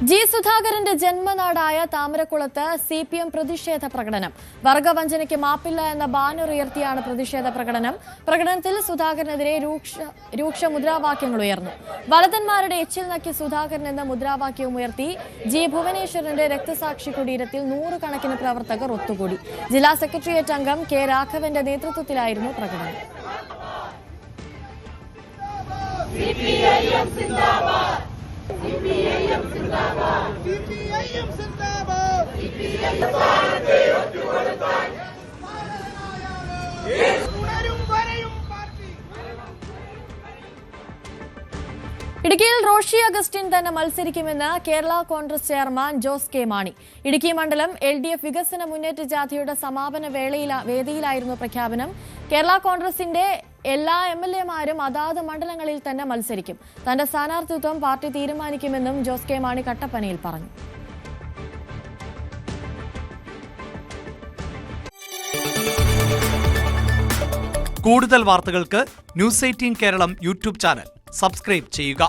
G സുധാകരന്റെ ജന്മനാടായ താമരക്കുളത്ത് CPM പ്രതിഷേധ പ്രകടനം. വർഗവഞ്ചനയ്ക്ക് മാപ്പില്ല എന്ന ബാനർ ഉയർത്തിയാണ് പ്രതിഷേധ പ്രകടനം. പ്രകടനത്തിൽ സുധാകരനെതിരെ രൂക്ഷ മുദ്രാവാക്യങ്ങൾ ഉയർന്നു. വലതന്മാരുടെ എച്ചിൽ നക്കി സുധാകരൻ എന്ന മുദ്രാവാക്യവും ഉയർത്തി ജി ഭുവനേശ്വരന്റെ രക്തസാക്ഷി കുടീരത്തിൽ നൂറുകണക്കിന് പ്രവർത്തകർ ഒത്തുകൂടി. ജില്ലാ സെക്രട്ടേറിയറ്റ് അംഗം കെ രാഘവന്റെ നേതൃത്വത്തിലായിരുന്നു പ്രകടനം. ഇടുക്കിയിൽ റോഷി അഗസ്റ്റിൻ തന്നെ മത്സരിക്കുമെന്ന് കേരള കോൺഗ്രസ് ചെയർമാൻ ജോസ് കെ മാണി. ഇടുക്കി മണ്ഡലം LDF വികസന മുന്നേറ്റ ജാഥയുടെ സമാപന വേദിയിലായിരുന്നു പ്രഖ്യാപനം. കേരള കോൺഗ്രസിന്റെ എല്ലാ MLA-മാരും അതാത് മണ്ഡലങ്ങളിൽ തന്നെ മത്സരിക്കും. തന്റെ സ്ഥാനാർത്ഥിത്വം പാർട്ടി തീരുമാനിക്കുമെന്നും ജോസ് കെ മാണി കട്ടപ്പനയിൽ പറഞ്ഞു. കൂടുതൽ വാർത്തകൾക്ക് News 18 Keralam YouTube channel subscribe ചെയ്യുക.